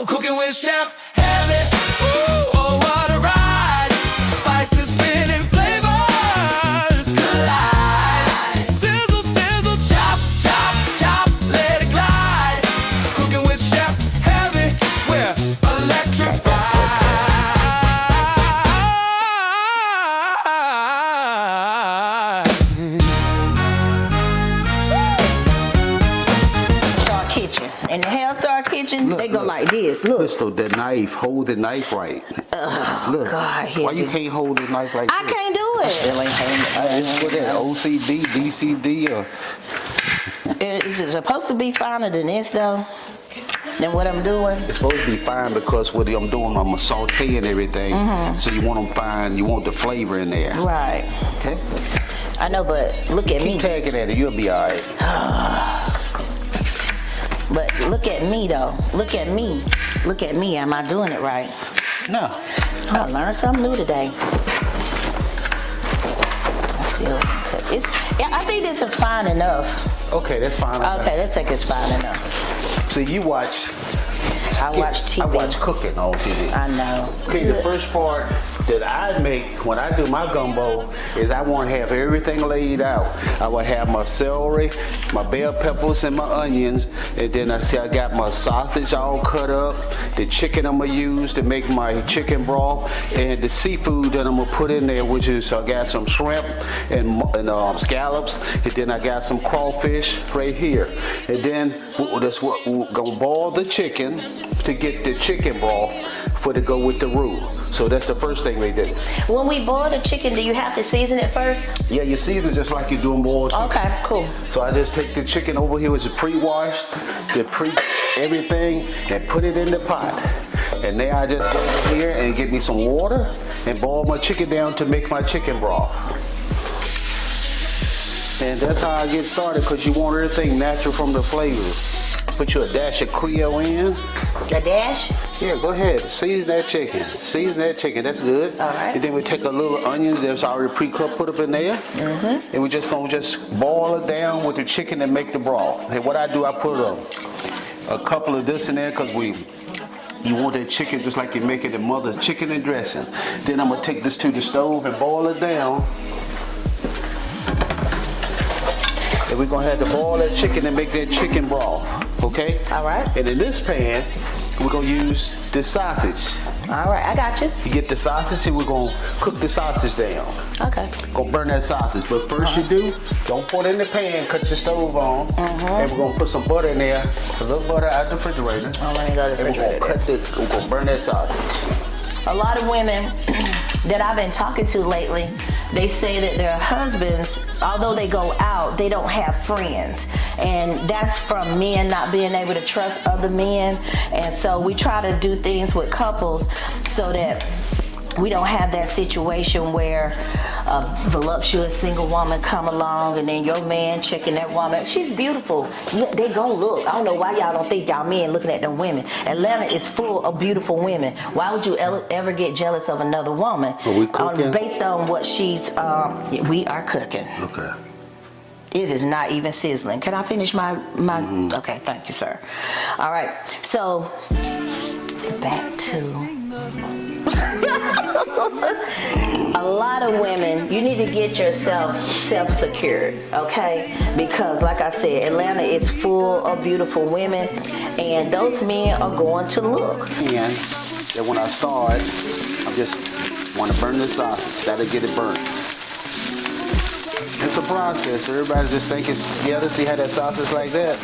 cooking with Chef Heavy. Ooh, oh, what a ride. Spices spinning, flavors collide. Sizzle, sizzle, chop, chop, chop, let it glide. Cooking with Chef Heavy, we're electrified. Kitchen. In the Hell Star Kitchen, Look, they go look. like this. Look. Crystal, the knife, hold the knife right. Look, God, why you can't hold the knife like I this? can't do it. What that, OCD, DCD, or Is it supposed to be finer than this though? Than what I'm doing? it's supposed to be fine because what I'm doing, I'm sauteing everything. So you want them fine, you want the flavor in there. Right. Okay? I know, but look at Keep me. tagging at it, you'll be all right. But look at me though. Look at me. Look at me. Am I doing it right? No. I learned something new today. I think this is fine enough. Okay, that's fine. Okay, let's think it's fine enough. So you watch. I watch TV. I watch cooking on TV. I know. Okay, the first part that I make when I do my gumbo is I want to have everything laid out. I will have my celery, my bell peppers, and my onions, and then I got my sausage all cut up, the chicken I'm gonna use to make my chicken broth, and the seafood that I'm gonna put in there, which is I got some shrimp and scallops, and then I got some crawfish right here, and then that's what we're gonna boil the chicken to get the chicken broth for to go with the roux. So that's the first thing we did. When we boil the chicken, do you have to season it first? Yeah, you season just like you're doing boiled chicken. Okay, cool. So I just take the chicken over here, which is pre-washed, everything, and put it in the pot. And now I just go over here and get me some water and boil my chicken down to make my chicken broth. And that's how I get started, because you want everything natural from the flavors. Put you a dash of Creole in. A dash? Yeah, go ahead. Season that chicken. Season that chicken. That's good. All right. And then we take a little onions that's already pre-cut, put up in there. And we're just gonna boil it down with the chicken and make the broth. And what I do, I put a couple of this in there because you want that chicken just like you're making the mother's chicken and dressing. Then I'm gonna take this to the stove and boil it down. And we're gonna have to boil that chicken and make that chicken broth. Okay? All right. And in this pan, we're gonna use the sausage. All right, I got you. You get the sausage and we're gonna cook the sausage down. Okay. Gonna burn that sausage. But first you do, don't put it in the pan, cut your stove on. And we're gonna put some butter in there, a little butter out the refrigerator. Oh, let me go to the refrigerator. We're gonna burn that sausage. A lot of women that I've been talking to lately, they say that their husbands, although they go out, they don't have friends. And that's from men not being able to trust other men. And so we try to do things with couples so that we don't have that situation where a voluptuous single woman come along and then your man checking that woman. She's beautiful. They gonna look. I don't know why y'all don't think y'all men looking at them women. Atlanta is full of beautiful women. Why would you ever get jealous of another woman? Are we cooking? Based on what she's, we are cooking. Okay. It is not even sizzling. Can I finish my? Okay, thank you, sir. All right, so back to. A lot of women, you need to get yourself self-secured, okay? Because like I said, Atlanta is full of beautiful women and those men are going to look. And that when I start, I just want to burn the sausage. Gotta get it burnt. It's a process. Everybody just think it's together. See how that sausage like that?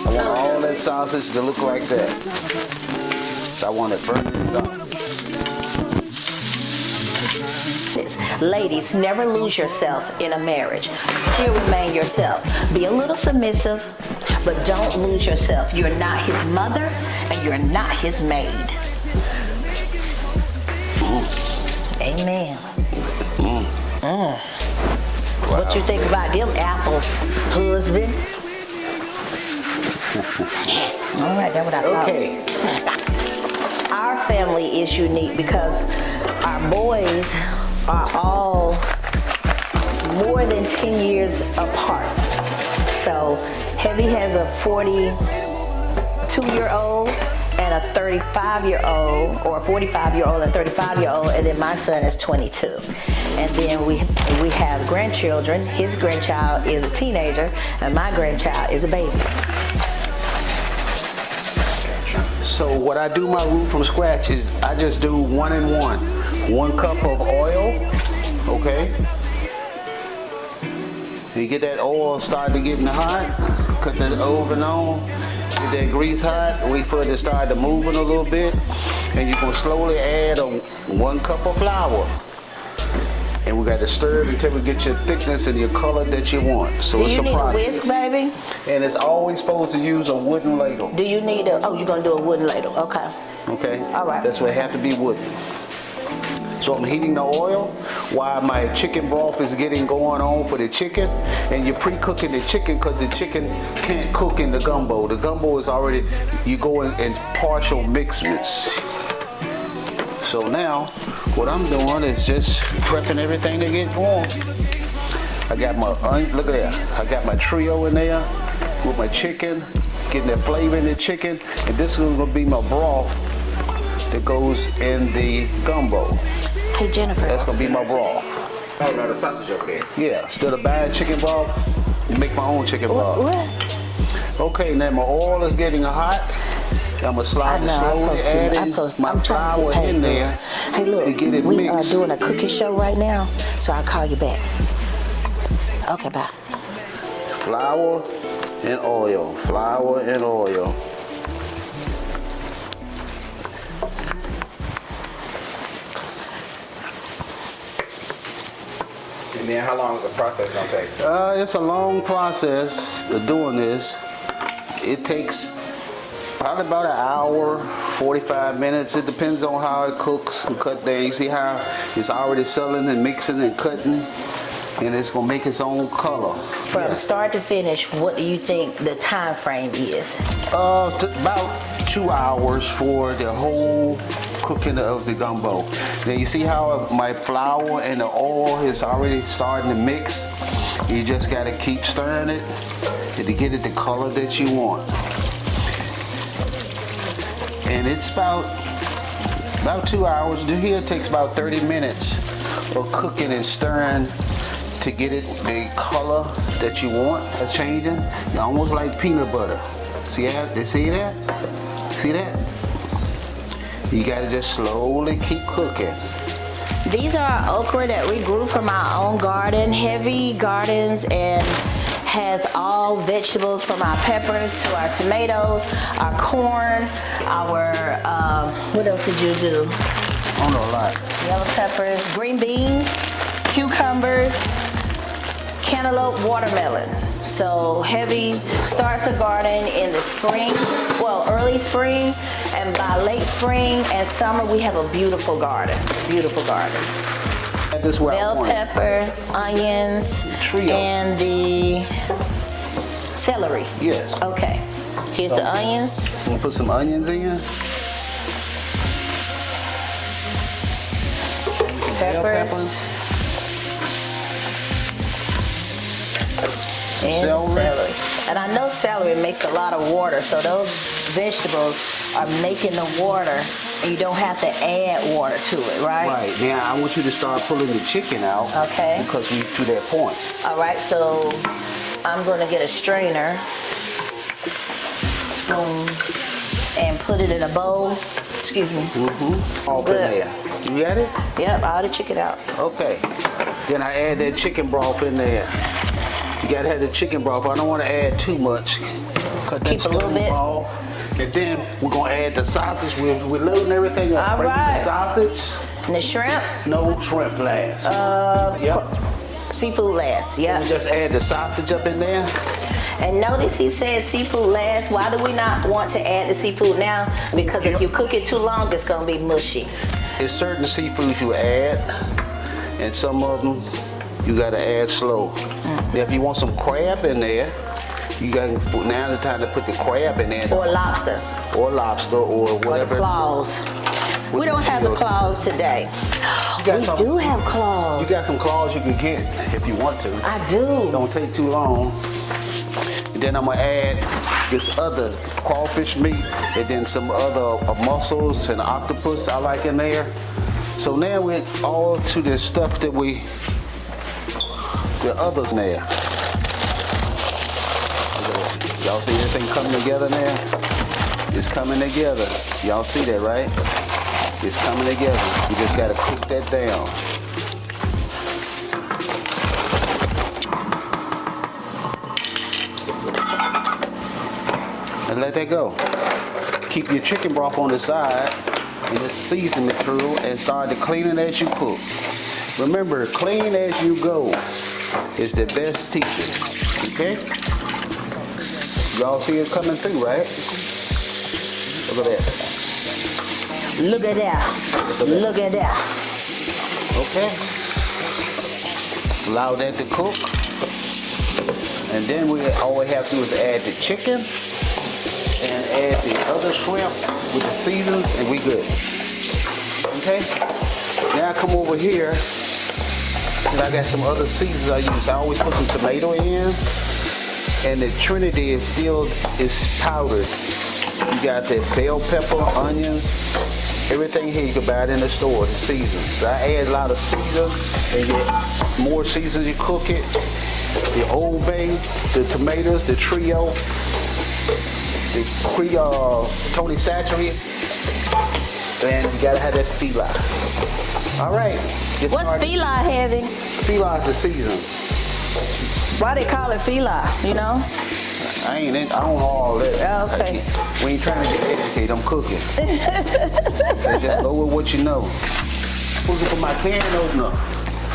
I want all that sausage to look like that. So I want it burnt up. Ladies, never lose yourself in a marriage. You remain yourself. Be a little submissive, but don't lose yourself. You're not his mother, and you're not his maid. Amen. What you think about them apples, husband? All right, that's what I thought. Okay. Our family is unique because our boys are all more than 10 years apart. So Heavy has a 42-year-old and a 35-year-old, or a 45-year-old and 35-year-old, and then my son is 22. And then we have grandchildren. His grandchild is a teenager, and my grandchild is a baby. So what I do my roux from scratch is I just do 1 and 1. 1 cup of oil, okay? You get that oil started to getting hot, cut the oven on, get that grease hot, wait for it to start to moving a little bit, and you can slowly add 1 cup of flour. And we got to stir it until we get your thickness and your color that you want. So Do it's you a need process. a whisk, baby? And it's always supposed to use a wooden ladle. Do you need a, oh, you're gonna do a wooden ladle, okay. Okay? All right. That's why it have to be wooden. So I'm heating the oil while my chicken broth is getting going on for the chicken. And you're pre-cooking the chicken because the chicken can't cook in the gumbo. The gumbo is already, you go in partial mixments. So now, what I'm doing is just prepping everything to get going. I got my, look at that. I got my trio in there with my chicken, getting that flavor in the chicken. And this is gonna be my broth that goes in the gumbo. Hey, Jennifer. That's gonna be my broth. Oh, no, the sausage over there. Yeah, instead of buying chicken broth, you make my own chicken broth. What? Okay, now my oil is getting hot. I'm gonna slide slowly adding my flour in there. Hey, look, to get it we mixed. are doing a cooking show right now, so I'll call you back. Okay, bye. Flour and oil, flour and oil. And then how long is the process gonna take? It's a long process of doing this. It takes probably about an hour, 45 minutes. It depends on how it cooks and cut there. You see how it's already selling and mixing and cutting, and it's gonna make its own color. From start to finish, what do you think the time frame is? About 2 hours for the whole cooking of the gumbo. Now you see how my flour and the oil is already starting to mix? You just gotta keep stirring it to get it the color that you want. And it's about 2 hours. Here it takes about 30 minutes of cooking and stirring to get it the color that you want. It's changing, almost like peanut butter. See that? See that? See that? You gotta just slowly keep cooking. These are our okra that we grew from our own garden, heavy gardens, and has all vegetables from our peppers to our tomatoes, our corn, our, what else did you do? I don't know a lot. Yellow peppers, green beans, cucumbers, cantaloupe, watermelon. So heavy starts a garden in the spring, well, early spring, and by late spring and summer we have a beautiful garden, beautiful garden. This way I Bell want it. pepper, onions, Trio. and the celery. Yes. Okay, here's the onions. I'm gonna put some onions in. Bell Peppers. And Celery. And I know celery makes a lot of water, so those vegetables are making the water, and you don't have to add water to it, right? Right, now I want you to start pulling the chicken out. Okay. Because we to that point. All right, so I'm gonna get a strainer, spoon, and put it in a bowl. Excuse me. All in Good. there. You got it? Yep, all the chicken out. Okay. Then I add that chicken broth in there. You gotta have the chicken broth. I don't want to add too much. Cut that Keep a little skin bit. off. And then we're gonna add the sausage. We're loading everything up. All Bring right. The sausage. And the shrimp, No shrimp last. Yep. seafood last, We yep. just add the sausage up in there. And notice he said seafood last. Why do we not want to add the seafood now? Because if you cook it too long, it's gonna be mushy. There's certain seafoods you add, and some of them you gotta add slow. Now, if you want some crab in there, you got now's the time to put the crab in there, Or lobster, or lobster, or or the whatever. claws. We don't have the claws today. You got We some- do have You claws. got some claws you can get if you want to. I do. Don't take too long. And then I'm gonna add this other crawfish meat, and then some other mussels and octopus I like in there. So now we're all to the stuff that the others there. Y'all see everything coming together now? It's coming together. Y'all see that, right? It's coming together. You just gotta cook that down. And let that go. Keep your chicken broth on the side and just season it through and start to cleaning as you cook. Remember, clean as you go is the best teacher, okay? Y'all see it coming through, right? Look at that. Look at that. Look at that. Okay. Allow that to cook. And then all we have to do is add the chicken and add the other shrimp with the seasons and we good. Okay? Now I come over here and I got some other seasons I use. I always put some tomato in, and the Trinity is powdered. You got that bell pepper, onions, everything here you can buy it in the store, the seasons. So I add a lot of seasons and get more seasons you cook it. The Old Bay, the tomatoes, the trio, the Tony Satchery, and you gotta have that fila. All right. What's fila, Heavy? Fila is the season. Why they call it fila, you know? I don't know all that. Oh, okay. We ain't trying to get educated, I'm cooking. So just go with what you know. Looking for my can opener.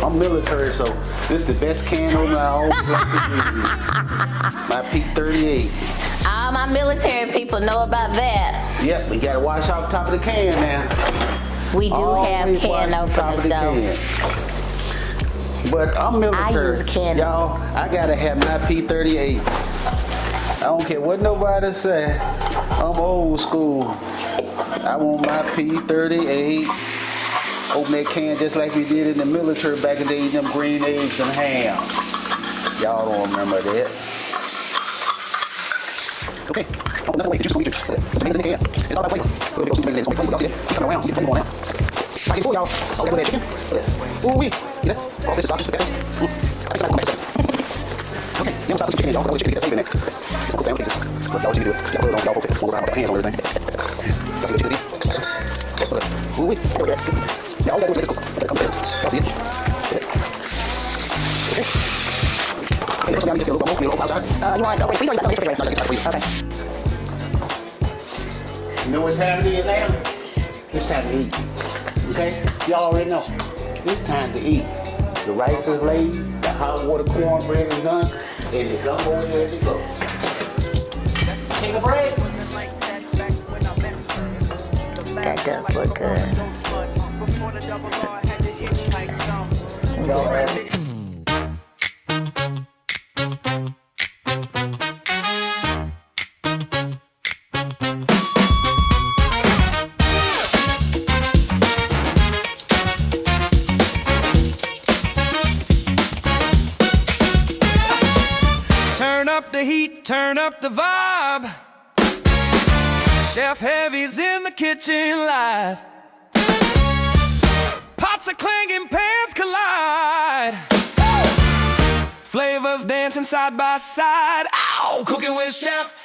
I'm military, so this is the best can opener I always like to use. My P38. All my military people know about that. Yep, we gotta wash out the top of the can now. We do have Always wash can the top openers of the though. can. But I'm military. I use a can. Y'all, I gotta have my P38. I don't care what nobody say. I'm old school. I want my P38. Open that can just like we did in the military back in the day, them green eggs and ham. Y'all don't remember that. Okay. Oh, nothing like the juice. Tomatoes in the can. It's all about flavor. We're going to go see flavor. Y'all see it? Keep coming around. Get flavor on now. I can fool y'all. Oh, that chicken. Ooh, wee. See that? Oh, this is sausage. Okay. That's not bad. Okay. You don't stop this chicken, y'all. Put the chicken to get that flavor in there. Just cook down pieces. Look, y'all what you can do. Y'all put it on. Y'all put it on the hands on everything. Y'all see what you can do? Ooh, wee. Yeah, all that goes, let it cook. Let it come to this. Y'all see it? Okay. Okay, put it down, just get a little more, a little outside. You want to wait, freeze or you got something No, you can start freezing. Okay. You know what time it is now? It's time to eat. Okay? Y'all already know. It's time to eat. The rice is laid, the hot water cornbread is done, and the gumbo is ready to go. Take a break. That does look good. Y'all ready? Turn up the heat, turn up the vibe. Chef Heavy's in the kitchen live. Pots are clanging, pans collide. Flavors dancing side by side. Ow! Cooking with Chef